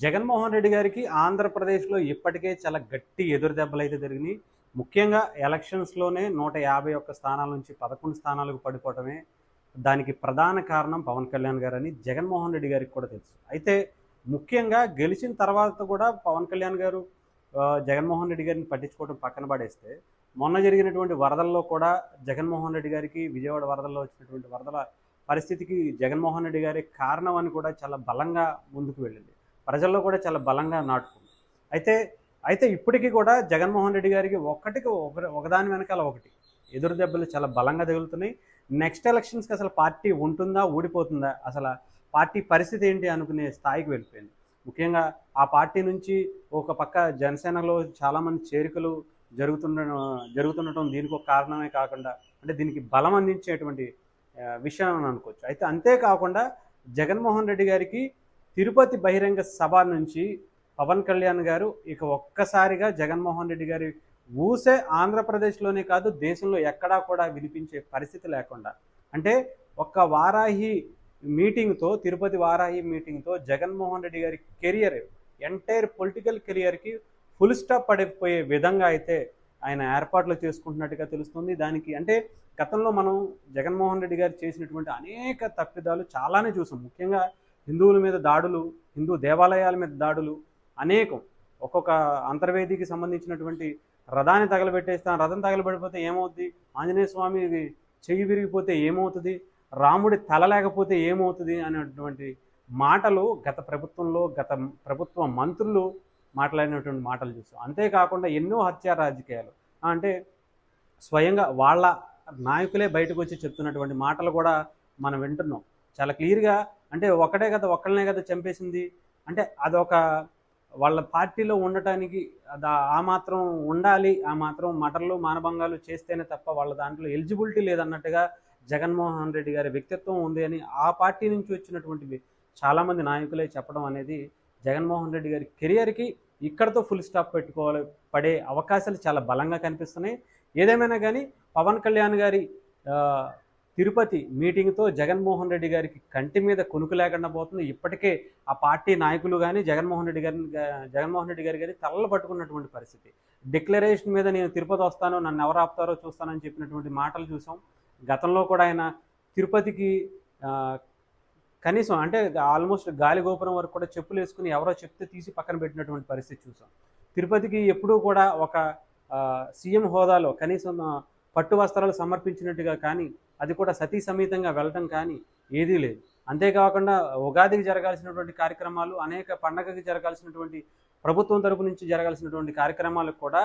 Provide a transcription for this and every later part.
జగన్మోహన్ రెడ్డి గారికి ఆంధ్రప్రదేశ్‌లో ఇప్పటికే చాలా గట్టి ఎదురు దెబ్బలైతే జరిగినాయి. ముఖ్యంగా ఎలక్షన్స్‌లోనే 151 స్థానాల నుంచి 11 స్థానాలకు పడిపోవటమే దానికి ప్రధాన కారణం పవన్ కళ్యాణ్ గారని జగన్మోహన్ రెడ్డి గారికి కూడా తెలుసు. అయితే ముఖ్యంగా గెలిచిన తర్వాత కూడా పవన్ కళ్యాణ్ గారు జగన్మోహన్ రెడ్డి గారిని పట్టించుకోవడం పక్కన పడేస్తే, మొన్న జరిగినటువంటి వరదల్లో కూడా జగన్మోహన్ రెడ్డి గారికి విజయవాడ వరదల్లో వచ్చినటువంటి వరదల పరిస్థితికి జగన్మోహన్ రెడ్డి గారే కారణం అని కూడా చాలా బలంగా ముందుకు వెళ్ళింది. ప్రజల్లో కూడా చాలా బలంగా నాటుకుంది. అయితే అయితే ఇప్పటికీ కూడా జగన్మోహన్ రెడ్డి గారికి ఒకదాని వెనకాల ఒకటి ఎదురు దెబ్బలు చాలా బలంగా తగులుతున్నాయి. నెక్స్ట్ ఎలక్షన్స్‌కి అసలు పార్టీ ఉంటుందా? ఊడిపోతుందా? అసల పార్టీ పరిస్థితి ఏంటి అనుకునే స్థాయికి వెళ్ళిపోయింది. ముఖ్యంగా ఆ పార్టీ నుంచి ఒక పక్క జనసేనలో చాలామంది చేరికలు జరుగుతుండటం దీనికి ఒక కారణమే కాకుండా, అంటే దీనికి బలం అందించేటువంటి విషయం అని అనుకోవచ్చు. అయితే అంతేకాకుండా జగన్మోహన్ రెడ్డి గారికి తిరుపతి బహిరంగ సభ నుంచి పవన్ కళ్యాణ్ గారు ఇక ఒక్కసారిగా జగన్మోహన్ రెడ్డి గారి ఊసే ఆంధ్రప్రదేశ్లోనే కాదు దేశంలో ఎక్కడా కూడా వినిపించే పరిస్థితి లేకుండా, అంటే ఒక్క వారాహి మీటింగ్తో, తిరుపతి వారాహి మీటింగ్తో జగన్మోహన్ రెడ్డి గారి కెరియర్, ఎంటైర్ పొలిటికల్ కెరియర్కి ఫుల్ స్టాప్ పడిపోయే విధంగా అయితే ఆయన ఏర్పాట్లు చేసుకుంటున్నట్టుగా తెలుస్తుంది. దానికి అంటే గతంలో మనం జగన్మోహన్ రెడ్డి గారు చేసినటువంటి అనేక తప్పిదాలు చాలానే చూసాం. ముఖ్యంగా హిందువుల మీద దాడులు, హిందూ దేవాలయాల మీద దాడులు అనేకం. ఒక్కొక్క అంతర్వేదికి సంబంధించినటువంటి రథాన్ని తగలబెట్టేస్తాం, రథం తగలబడిపోతే ఏమవుతుంది? ఆంజనేయ స్వామి చెయ్యి విరిగిపోతే ఏమవుతుంది? రాముడి తల లేకపోతే ఏమవుతుంది? అనేటువంటి మాటలు గత ప్రభుత్వంలో ప్రభుత్వ మంత్రులు మాట్లాడినటువంటి మాటలు చూసాం. అంతేకాకుండా ఎన్నో హత్యా రాజకీయాలు, అంటే స్వయంగా వాళ్ళ నాయకులే బయటకు వచ్చి చెప్తున్నటువంటి మాటలు కూడా మనం వింటున్నాం చాలా క్లియర్గా. అంటే ఒక్కళ్ళనే కదా చంపేసింది, అంటే అదొక వాళ్ళ పార్టీలో ఉండటానికి ఆ మాత్రం ఉండాలి, ఆ మాత్రం మటర్లు మానభంగాలు చేస్తేనే తప్ప వాళ్ళ దాంట్లో ఎలిజిబిలిటీ లేదన్నట్టుగా జగన్మోహన్ రెడ్డి గారి వ్యక్తిత్వం ఉంది అని ఆ పార్టీ నుంచి వచ్చినటువంటి చాలామంది నాయకులే చెప్పడం అనేది జగన్మోహన్ రెడ్డి గారి కెరియర్కి ఇక్కడతో ఫుల్ స్టాప్ పడే అవకాశాలు చాలా బలంగా కనిపిస్తున్నాయి. ఏదేమైనా కానీ పవన్ కళ్యాణ్ గారి తిరుపతి మీటింగ్తో జగన్మోహన్ రెడ్డి గారికి కంటి మీద కొనుకు లేకుండా పోతుంది. ఇప్పటికే ఆ పార్టీ నాయకులు కానీ జగన్మోహన్ రెడ్డి గారి కానీ తలలు పట్టుకున్నటువంటి పరిస్థితి. డిక్లరేషన్ మీద నేను తిరుపతి వస్తాను, నన్ను ఎవరు ఆపుతారో చూస్తానని చెప్పినటువంటి మాటలు చూసాం. గతంలో కూడా ఆయన తిరుపతికి కనీసం అంటే ఆల్మోస్ట్ గాలి గోపురం వరకు కూడా చెప్పులు వేసుకుని ఎవరో చెప్తే తీసి పక్కన పెట్టినటువంటి పరిస్థితి చూసాం. తిరుపతికి ఎప్పుడూ కూడా ఒక సీఎం హోదాలో కనీసం పట్టు వస్త్రాలు సమర్పించినట్టుగా కానీ, అది కూడా సతీ సమేతంగా వెళ్ళటం కానీ ఏదీ లేదు. అంతేకాకుండా ఉగాదికి జరగాల్సినటువంటి కార్యక్రమాలు, అనేక పండగకి జరగాల్సినటువంటి ప్రభుత్వం తరపు నుంచి జరగాల్సినటువంటి కార్యక్రమాలకు కూడా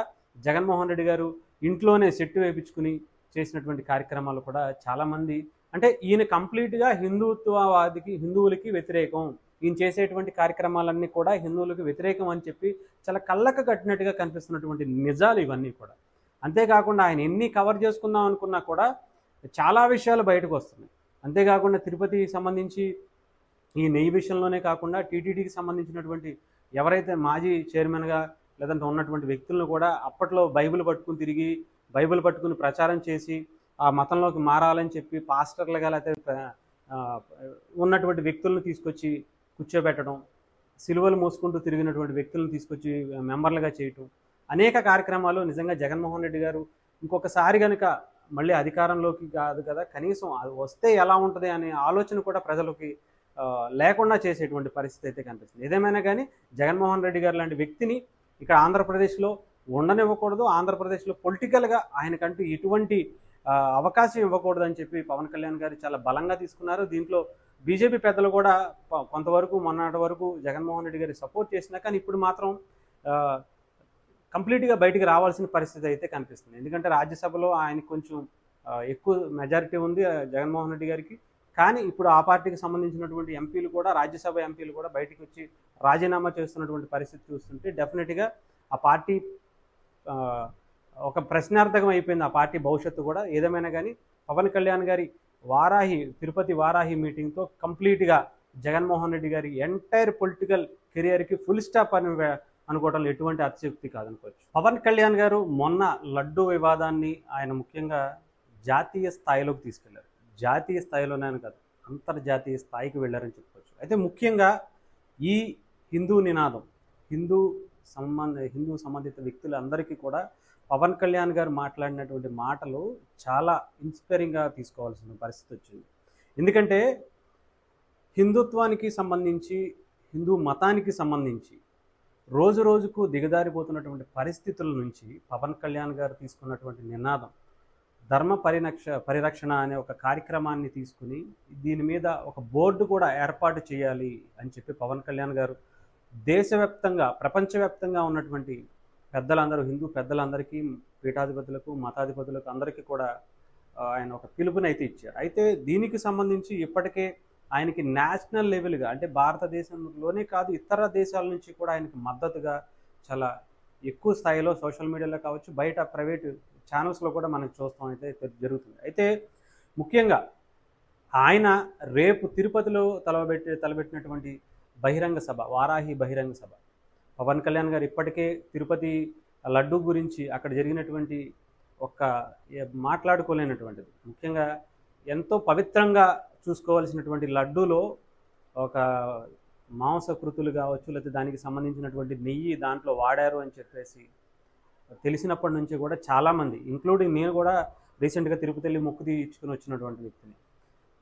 జగన్మోహన్ రెడ్డి గారు ఇంట్లోనే సెట్టు వేయించుకుని చేసినటువంటి కార్యక్రమాలు కూడా చాలామంది, అంటే ఈయన కంప్లీట్గా హిందువులకి వ్యతిరేకం, ఈయన చేసేటువంటి కార్యక్రమాలన్నీ కూడా హిందువులకు వ్యతిరేకం అని చెప్పి చాలా కళ్ళకు కట్టినట్టుగా కనిపిస్తున్నటువంటి నిజాలు ఇవన్నీ కూడా. అంతేకాకుండా ఆయన ఎన్ని కవర్ చేసుకుందాం అనుకున్నా కూడా చాలా విషయాలు బయటకు వస్తున్నాయి. అంతేకాకుండా తిరుపతికి సంబంధించి ఈ నెయ్యి విషయంలోనే కాకుండా టీటీడీకి సంబంధించినటువంటి ఎవరైతే మాజీ చైర్మన్గా లేదంటే ఉన్నటువంటి వ్యక్తులను కూడా అప్పట్లో బైబిల్ పట్టుకుని ప్రచారం చేసి ఆ మతంలోకి మారాలని చెప్పి పాస్టర్లుగా లేకపోతే ఉన్నటువంటి వ్యక్తులను తీసుకొచ్చి కూర్చోబెట్టడం, సిలువలు మోసుకుంటూ తిరిగినటువంటి వ్యక్తులను తీసుకొచ్చి మెంబర్లుగా చేయటం, అనేక కార్యక్రమాలు. నిజంగా జగన్మోహన్ రెడ్డి గారు ఇంకొకసారి కనుక మళ్ళీ అధికారంలోకి కాదు కదా, కనీసం అది వస్తే ఎలా ఉంటుంది అనే ఆలోచన కూడా ప్రజలకి లేకుండా చేసేటువంటి పరిస్థితి అయితే కనిపిస్తుంది. ఏదేమైనా కానీ జగన్మోహన్ రెడ్డి గారు లాంటి వ్యక్తిని ఇక్కడ ఆంధ్రప్రదేశ్లో ఉండనివ్వకూడదు. ఆంధ్రప్రదేశ్లో పొలిటికల్గా ఆయనకంటూ ఎటువంటి అవకాశం ఇవ్వకూడదని చెప్పి పవన్ కళ్యాణ్ గారు చాలా బలంగా తీసుకున్నారు. దీంట్లో బీజేపీ పెద్దలు కూడా కొంతవరకు మొన్నటి వరకు జగన్మోహన్ రెడ్డి గారి సపోర్ట్ చేసినా కానీ ఇప్పుడు మాత్రం కంప్లీట్గా బయటికి రావాల్సిన పరిస్థితి అయితే కనిపిస్తుంది. ఎందుకంటే రాజ్యసభలో ఆయనకు కొంచెం ఎక్కువ మెజారిటీ ఉంది జగన్మోహన్ రెడ్డి గారికి. కానీ ఇప్పుడు ఆ పార్టీకి సంబంధించినటువంటి ఎంపీలు కూడా, రాజ్యసభ ఎంపీలు కూడా బయటకు వచ్చి రాజీనామా చేస్తున్నటువంటి పరిస్థితి చూస్తుంటే డెఫినెట్గా ఆ పార్టీ ఒక ప్రశ్నార్థకం అయిపోయింది, ఆ పార్టీ భవిష్యత్తు కూడా. ఏదేమైనా కానీ పవన్ కళ్యాణ్ గారి తిరుపతి వారాహి మీటింగ్తో కంప్లీట్గా జగన్మోహన్ రెడ్డి గారి ఎంటైర్ పొలిటికల్ కెరియర్కి ఫుల్ స్టాప్ అని అనుకోవడంలో ఎటువంటి అతిశయోక్తి కాదనుకోవచ్చు. పవన్ కళ్యాణ్ గారు మొన్న లడ్డూ వివాదాన్ని ఆయన ముఖ్యంగా జాతీయ స్థాయిలోకి తీసుకెళ్లారు. జాతీయ స్థాయిలోనే కాదు, అంతర్జాతీయ స్థాయికి వెళ్ళారని చెప్పుకోవచ్చు. అయితే ముఖ్యంగా ఈ హిందూ నినాదం, హిందూ హిందూ సంబంధిత వ్యక్తులందరికీ కూడా పవన్ కళ్యాణ్ గారు మాట్లాడినటువంటి మాటలు చాలా ఇన్స్పైరింగ్గా తీసుకోవాల్సిన పరిస్థితి వచ్చింది. ఎందుకంటే హిందుత్వానికి సంబంధించి, హిందూ మతానికి సంబంధించి రోజు రోజుకు దిగజారిపోతున్నటువంటి పరిస్థితుల నుంచి పవన్ కళ్యాణ్ గారు తీసుకున్నటువంటి నినాదం ధర్మ పరిరక్షణ అనే ఒక కార్యక్రమాన్ని తీసుకుని దీని మీద ఒక బోర్డు కూడా ఏర్పాటు చేయాలి అని చెప్పి పవన్ కళ్యాణ్ గారు దేశవ్యాప్తంగా, ప్రపంచవ్యాప్తంగా ఉన్నటువంటి పెద్దలందరూ, హిందూ పెద్దలందరికీ, పీఠాధిపతులకు, మతాధిపతులకు అందరికీ కూడా ఆయన ఒక పిలుపునైతే ఇచ్చారు. అయితే దీనికి సంబంధించి ఇప్పటికే ఆయనకి నేషనల్ లెవెల్గా, అంటే భారతదేశంలోనే కాదు ఇతర దేశాల నుంచి కూడా ఆయనకి మద్దతుగా చాలా ఎక్కువ స్థాయిలో సోషల్ మీడియాలో కావచ్చు, బయట ప్రైవేట్ ఛానల్స్లో కూడా మనకు చూస్తాం అయితే జరుగుతుంది. అయితే ముఖ్యంగా ఆయన రేపు తిరుపతిలో తలబెట్టినటువంటి బహిరంగ సభ, వారాహి బహిరంగ సభ, పవన్ కళ్యాణ్ గారు ఇప్పటికే తిరుపతి లడ్డు గురించి అక్కడ జరిగినటువంటి మాట్లాడుకోలేనటువంటిది, ముఖ్యంగా ఎంతో పవిత్రంగా చూసుకోవాల్సినటువంటి లడ్డూలో ఒక మాంసకృతులు కావచ్చు, లేకపోతే దానికి సంబంధించినటువంటి నెయ్యి దాంట్లో వాడారు అని చెప్పేసి తెలిసినప్పటి నుంచి కూడా చాలామంది, ఇంక్లూడింగ్ నేను కూడా రీసెంట్గా తిరుపతి వెళ్ళి మొక్కు తీర్చుకుని వచ్చినటువంటి వ్యక్తిని,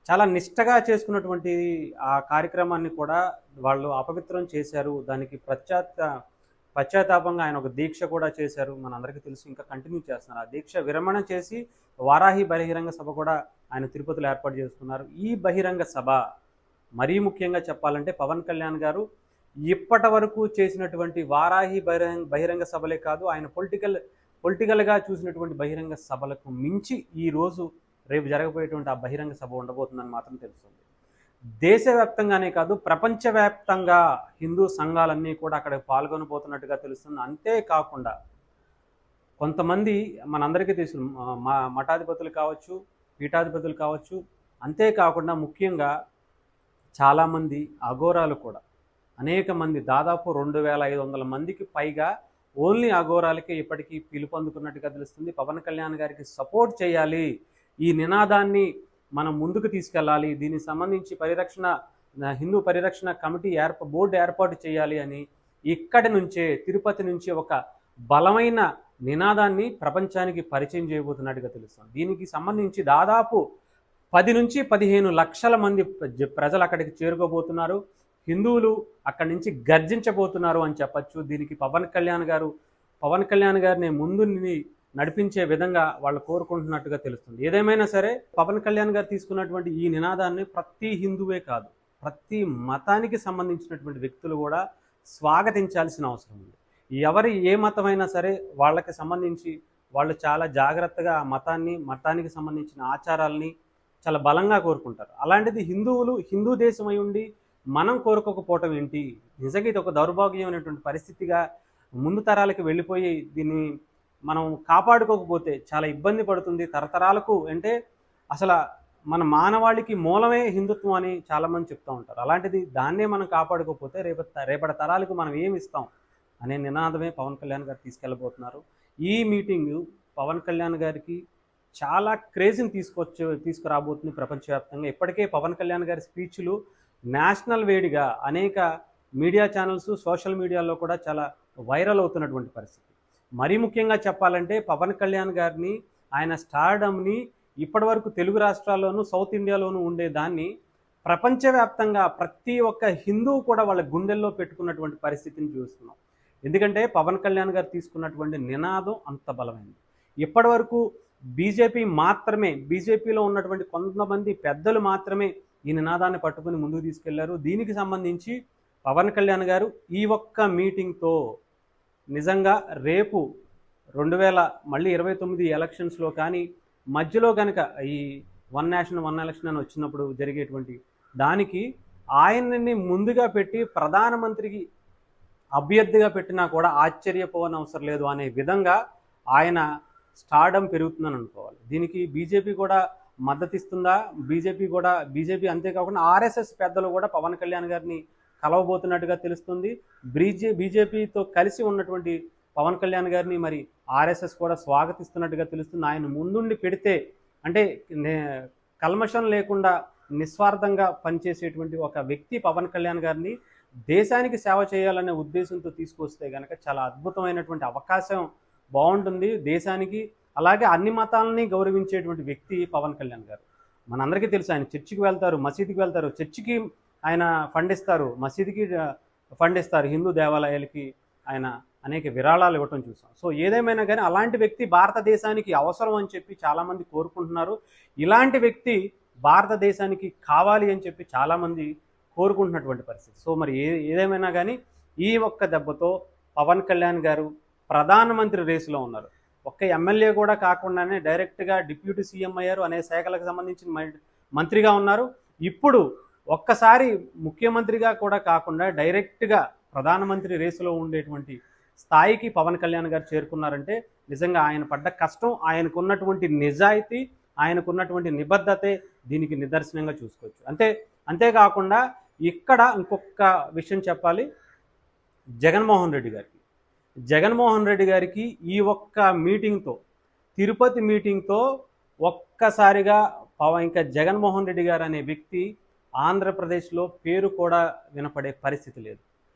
చాలా నిష్టగా చేసుకున్నటువంటి ఆ కార్యక్రమాన్ని కూడా వాళ్ళు అపవిత్రం చేశారు. దానికి పశ్చాత్తాపంగా ఆయన ఒక దీక్ష కూడా చేశారు, మనందరికీ తెలుసు, ఇంకా కంటిన్యూ చేస్తున్నారు. ఆ దీక్ష విరమణ చేసి వారాహి బహిరంగ సభ కూడా ఆయన తిరుపతిలో ఏర్పాటు చేస్తున్నారు. ఈ బహిరంగ సభ మరీ ముఖ్యంగా చెప్పాలంటే పవన్ కళ్యాణ్ గారు ఇప్పటి వరకు చేసినటువంటి వారాహి బహిరంగ సభలే కాదు, ఆయన పొలిటికల్గా చూసినటువంటి బహిరంగ సభలకు మించి ఈరోజు రేపు జరగబోయేటువంటి ఆ బహిరంగ సభ ఉండబోతుందని మాత్రం తెలుస్తుంది. దేశవ్యాప్తంగానే కాదు, ప్రపంచవ్యాప్తంగా హిందూ సంఘాలన్నీ కూడా అక్కడ పాల్గొనబోతున్నట్టుగా తెలుస్తుంది. అంతేకాకుండా కొంతమంది మనందరికీ తెలుసు, మఠాధిపతులు కావచ్చు, పీఠాధిపతులు కావచ్చు, అంతేకాకుండా ముఖ్యంగా చాలామంది అఘోరాలు కూడా, అనేక మంది, దాదాపు 2500 మందికి పైగా ఓన్లీ అఘోరాలకే ఇప్పటికీ పిలుపొందుకున్నట్టుగా తెలుస్తుంది. పవన్ కళ్యాణ్ గారికి సపోర్ట్ చేయాలి, ఈ నినాదాన్ని మనం ముందుకు తీసుకెళ్ళాలి, దీనికి సంబంధించి హిందూ పరిరక్షణ కమిటీ బోర్డు ఏర్పాటు చేయాలి అని ఇక్కడి నుంచే, తిరుపతి నుంచి ఒక బలమైన నినాదాన్ని ప్రపంచానికి పరిచయం చేయబోతున్నట్టుగా తెలుస్తుంది. దీనికి సంబంధించి దాదాపు 10 నుంచి 15 లక్షల మంది ప్రజలు అక్కడికి చేరుకోబోతున్నారు. హిందువులు అక్కడి నుంచి గర్జించబోతున్నారు అని చెప్పచ్చు. దీనికి పవన్ కళ్యాణ్ గారిని ముందు నడిపించే విధంగా వాళ్ళు కోరుకుంటున్నట్టుగా తెలుస్తుంది. ఏదేమైనా సరే పవన్ కళ్యాణ్ గారు తీసుకున్నటువంటి ఈ నినాదాన్ని ప్రతి హిందువే కాదు, ప్రతి మతానికి సంబంధించినటువంటి వ్యక్తులు కూడా స్వాగతించాల్సిన అవసరం ఉంది. ఎవరి ఏ మతమైనా సరే వాళ్ళకి సంబంధించి వాళ్ళు చాలా జాగ్రత్తగా ఆ మతానికి సంబంధించిన ఆచారాలని చాలా బలంగా కోరుకుంటారు. అలాంటిది హిందూ దేశమై ఉండి మనం కోరుకోకపోవటం ఏంటి? నిజంగా ఇది ఒక దౌర్భాగ్యమైనటువంటి పరిస్థితిగా ముందు తరాలకు వెళ్ళిపోయి దీన్ని మనం కాపాడుకోకపోతే చాలా ఇబ్బంది పడుతుంది తరతరాలకు. అంటే అసలు మన మానవాళికి మూలమే హిందుత్వం అని చాలామంది చెప్తూ ఉంటారు. అలాంటిది దాన్నే మనం కాపాడుకోకపోతే రేపటి తరాలకు మనం ఏమి ఇస్తాం అనే నినాదమే పవన్ కళ్యాణ్ గారు తీసుకెళ్ళబోతున్నారు. ఈ మీటింగు పవన్ కళ్యాణ్ గారికి చాలా క్రేజ్ని తీసుకురాబోతుంది ప్రపంచవ్యాప్తంగా. ఇప్పటికే పవన్ కళ్యాణ్ గారి స్పీచ్లు నేషనల్ వేడిగా అనేక మీడియా ఛానల్స్, సోషల్ మీడియాలో కూడా చాలా వైరల్ అవుతున్నటువంటి పరిస్థితి. మరీ ముఖ్యంగా చెప్పాలంటే పవన్ కళ్యాణ్ గారిని, ఆయన స్టార్డమ్ని ఇప్పటి వరకు తెలుగు రాష్ట్రాల్లోనూ, సౌత్ ఇండియాలోనూ ఉండేదాన్ని ప్రపంచవ్యాప్తంగా ప్రతి ఒక్క హిందువు కూడా వాళ్ళ గుండెల్లో పెట్టుకున్నటువంటి పరిస్థితిని చూస్తున్నాం. ఎందుకంటే పవన్ కళ్యాణ్ గారు తీసుకున్నటువంటి నినాదం అంత బలమైంది. ఇప్పటి వరకు బీజేపీలో ఉన్నటువంటి కొంతమంది పెద్దలు మాత్రమే ఈ నినాదాన్ని పట్టుకుని ముందుకు తీసుకెళ్లారు. దీనికి సంబంధించి పవన్ కళ్యాణ్ గారు ఈ ఒక్క మీటింగ్తో నిజంగా రేపు 2029 ఎలక్షన్స్లో కానీ, మధ్యలో కనుక ఈ వన్ నేషన్ వన్ ఎలక్షన్ అని వచ్చినప్పుడు జరిగేటువంటి దానికి ఆయన్ని ముందుగా పెట్టి ప్రధానమంత్రికి అభ్యర్థిగా పెట్టినా కూడా ఆశ్చర్యపోవనవసరం లేదు అనే విధంగా ఆయన స్టార్డమ్ పెరుగుతుందని అనుకోవాలి. దీనికి బీజేపీ కూడా మద్దతిస్తుందా? బీజేపీ అంతేకాకుండా ఆర్ఎస్ఎస్ పెద్దలు కూడా పవన్ కళ్యాణ్ గారిని కలవబోతున్నట్టుగా తెలుస్తుంది. బీజేపీతో కలిసి ఉన్నటువంటి పవన్ కళ్యాణ్ గారిని మరి ఆర్ఎస్ఎస్ కూడా స్వాగతిస్తున్నట్టుగా తెలుస్తుంది. ఆయన ముందుండి పెడితే, అంటే కల్మషం లేకుండా నిస్వార్థంగా పనిచేసేటువంటి ఒక వ్యక్తి పవన్ కళ్యాణ్ గారిని దేశానికి సేవ చేయాలనే ఉద్దేశంతో తీసుకొస్తే కనుక చాలా అద్భుతమైనటువంటి అవకాశం బాగుంటుంది దేశానికి. అలాగే అన్ని మతాలని గౌరవించేటువంటి వ్యక్తి పవన్ కళ్యాణ్ గారు. మనందరికీ తెలుసు ఆయన చర్చికి వెళ్తారు, మసీదుకి వెళ్తారు. చర్చికి ఆయన ఫండ్ ఇస్తారు, మసీదుకి ఫండ్ ఇస్తారు, హిందూ దేవాలయాలకి ఆయన అనేక విరాళాలు ఇవ్వటం చూసాం. సో ఏదేమైనా కానీ అలాంటి వ్యక్తి భారతదేశానికి అవసరం అని చెప్పి చాలామంది కోరుకుంటున్నారు. ఇలాంటి వ్యక్తి భారతదేశానికి కావాలి అని చెప్పి చాలామంది కోరుకుంటున్నటువంటి పరిస్థితి. సో మరి ఏదేమైనా కానీ ఈ ఒక్క దెబ్బతో పవన్ కళ్యాణ్ గారు ప్రధానమంత్రి రేసులో ఉన్నారు. ఒక్క ఎమ్మెల్యే కూడా కాకుండానే డైరెక్ట్గా డిప్యూటీ సీఎం అయ్యారు, అనేక శాఖలకు సంబంధించిన మంత్రిగా ఉన్నారు. ఇప్పుడు ఒక్కసారి ముఖ్యమంత్రిగా కూడా కాకుండా డైరెక్ట్గా ప్రధానమంత్రి రేసులో ఉండేటువంటి స్థాయికి పవన్ కళ్యాణ్ గారు చేరుకున్నారంటే నిజంగా ఆయన పడ్డ కష్టం, ఆయనకున్నటువంటి నిజాయితీ, ఆయనకున్నటువంటి నిబద్ధతే దీనికి నిదర్శనంగా చూసుకోవచ్చు. అంతేకాకుండా ఇక్కడ ఇంకొక విషయం చెప్పాలి. జగన్మోహన్ రెడ్డి గారికి ఈ ఒక్క మీటింగ్తో, తిరుపతి మీటింగ్తో ఒక్కసారిగా ఇంకా జగన్మోహన్ రెడ్డి గారు అనే వ్యక్తి ఆంధ్రప్రదేశ్లో పేరు కూడా వినపడే పరిస్థితి లేదు.